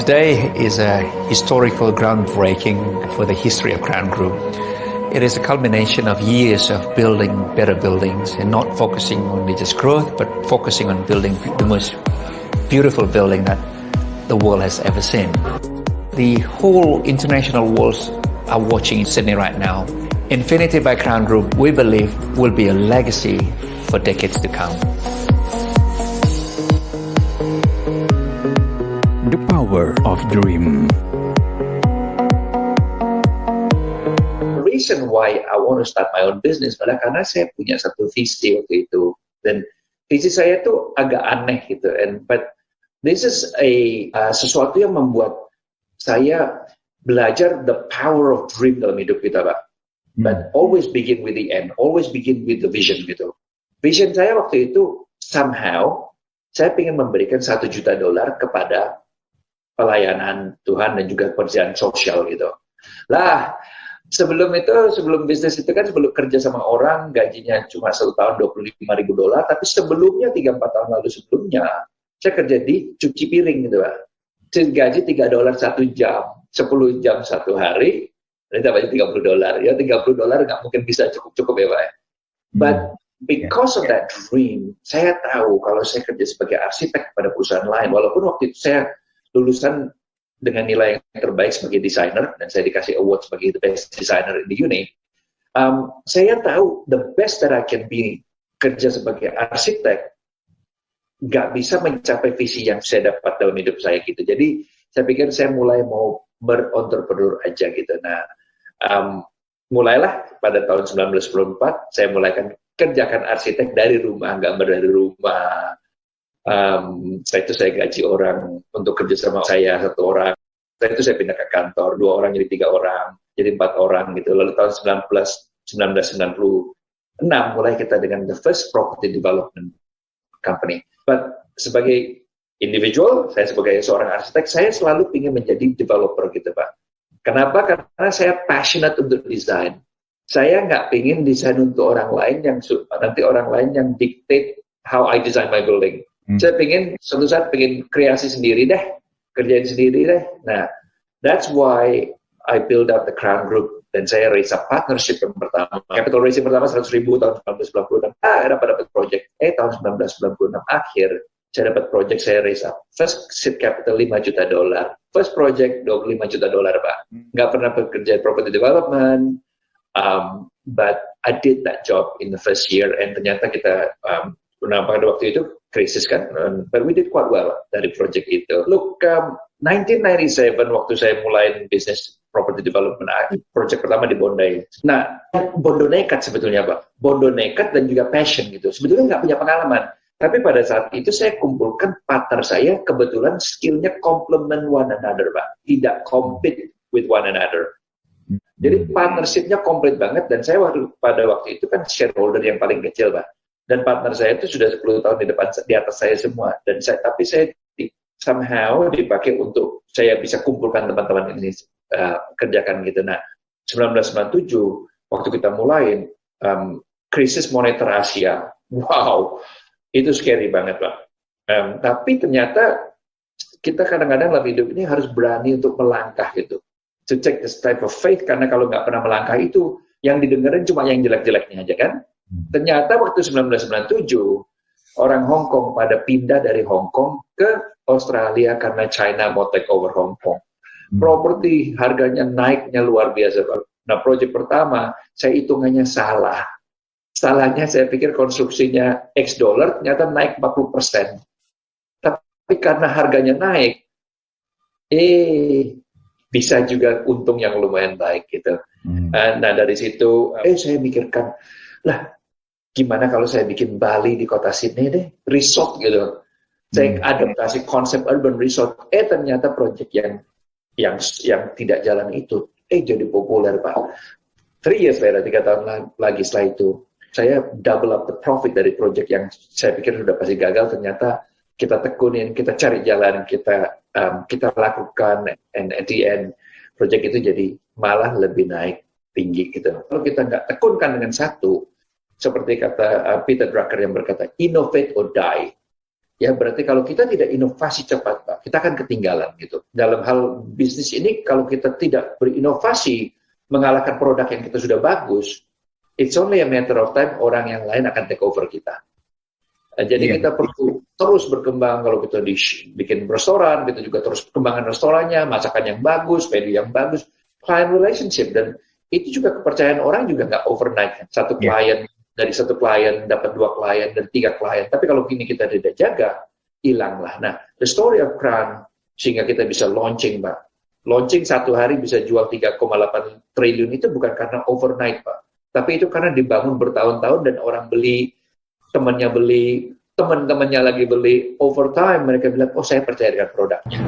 Today is a historical groundbreaking for the history of Crown Group. It is a culmination of years of building better buildings and not focusing on just growth, but focusing on building the most beautiful building that the world has ever seen. The whole international world are watching in Sydney right now. Infinity by Crown Group, we believe, will be a legacy for decades to come. The power of dream. The reason why I want to start my own business adalah karena saya punya satu visi waktu itu, dan visi saya tuh agak aneh gitu, but this is sesuatu yang membuat saya belajar the power of dream dalam hidup kita, Pak. But always begin with the end, always begin with the vision gitu. Vision saya waktu itu somehow saya ingin memberikan $1 juta kepada pelayanan Tuhan dan juga pekerjaan sosial gitu. Lah, sebelum bisnis itu kan, sebelum kerja sama orang gajinya cuma 1 tahun $25,000, tapi sebelumnya 3-4 tahun lalu sebelumnya saya kerja di cuci piring gitu, Pak. Gaji $3 1 jam, 10 jam 1 hari, dan dapatnya $30. Ya $30 nggak mungkin bisa cukup ya, Pak. But because of that dream, saya tahu kalau saya kerja sebagai arsitek pada perusahaan lain, walaupun waktu itu saya lulusan dengan nilai yang terbaik sebagai desainer, dan saya dikasih award sebagai the best designer in the uni. Saya tahu the best that I can be kerja sebagai arsitek nggak bisa mencapai visi yang saya dapat dalam hidup saya gitu. Jadi saya pikir saya mulai mau berentrepreneur aja gitu. Nah, mulailah pada tahun 1994 saya mulai kerjakan arsitek dari rumah, gambar dari rumah. Setelah itu saya gaji orang untuk kerja sama saya 1 orang. Setelah itu saya pindah ke kantor, 2 orang jadi 3 orang, jadi 4 orang gitu. Lalu tahun 1996 mulai kita dengan the first property development company. But sebagai individual, saya sebagai seorang arsitek, saya selalu ingin menjadi developer gitu, Pak. Kenapa? Karena saya passionate untuk desain. Saya nggak ingin desain untuk orang lain yang nanti orang lain yang dictate how I design my building. Saya suatu saat pengen kreasi sendiri deh, kerjain sendiri deh. Nah, that's why I build up the Crown Group, dan saya raise a partnership yang pertama. Capital raising pertama 100,000 tahun 1996. Dapat project. Tahun 1996 akhir saya dapat project, saya raise up. First seed capital $5 juta. First project $25 juta, Pak. Nggak pernah bekerja property development, but I did that job in the first year, and ternyata kita pada waktu itu krisis kan, but we did quite well dari project itu. Look, 1997 waktu saya mulai bisnis property development, project pertama di Bondi. Nah, bondo nekat sebetulnya, Pak. Bondo nekat dan juga passion gitu. Sebetulnya nggak punya pengalaman. Tapi pada saat itu saya kumpulkan partner saya, kebetulan skillnya complement one another, Pak. Tidak compete with one another. Jadi partnershipnya komplit banget, dan saya pada waktu itu kan shareholder yang paling kecil, Pak. Dan partner saya itu sudah 10 tahun di atas saya semua. Tapi saya somehow dipakai untuk saya bisa kumpulkan teman-teman ini kerjakan gitu. Nah, 1997 waktu kita mulai krisis moneter Asia, wow, itu scary banget, Pak. Tapi ternyata kita kadang-kadang dalam hidup ini harus berani untuk melangkah gitu. To take this type of faith, karena kalau nggak pernah melangkah itu yang didengerin cuma yang jelek-jeleknya aja kan. Ternyata waktu 1997 orang Hong Kong pada pindah dari Hong Kong ke Australia karena China mau take over Hong Kong. Properti harganya naiknya luar biasa. Nah, proyek pertama saya hitungannya salah. Salahnya saya pikir konstruksinya X dollar, ternyata naik 40%. Tapi karena harganya naik, bisa juga untung yang lumayan baik gitu. Nah, dari situ saya mikirkan, lah gimana kalau saya bikin Bali di kota Sydney deh, resort gitu. Saya adaptasi konsep urban resort. Ternyata proyek yang tidak jalan itu jadi populer, Pak. 3 years later, 3 tahun lagi setelah itu, saya double up the profit dari proyek yang saya pikir sudah pasti gagal. Ternyata kita tekunin, kita cari jalan, kita lakukan, and at the end proyek itu jadi malah lebih naik tinggi gitu. Kalau kita nggak tekunkan dengan satu, seperti kata Peter Drucker yang berkata, innovate or die. Ya, berarti kalau kita tidak inovasi cepat, Pak, kita akan ketinggalan gitu. Dalam hal bisnis ini, kalau kita tidak berinovasi, mengalahkan produk yang kita sudah bagus, it's only a matter of time orang yang lain akan take over kita. Jadi kita perlu terus berkembang. Kalau kita bikin restoran, kita juga terus perkembangan restorannya, masakan yang bagus, menu yang bagus, client relationship, dan itu juga kepercayaan orang juga nggak overnight. Satu klien, dari satu klien dapat 2 klien dan 3 klien. Tapi kalau gini kita tidak jaga, hilanglah. Nah, the story of Crown, sehingga kita bisa launching, Pak. Launching 1 hari bisa jual 3,8 triliun itu bukan karena overnight, Pak. Tapi itu karena dibangun bertahun-tahun dan orang beli, temannya beli, teman-temannya lagi beli. Over time mereka bilang, oh saya percaya dengan produknya.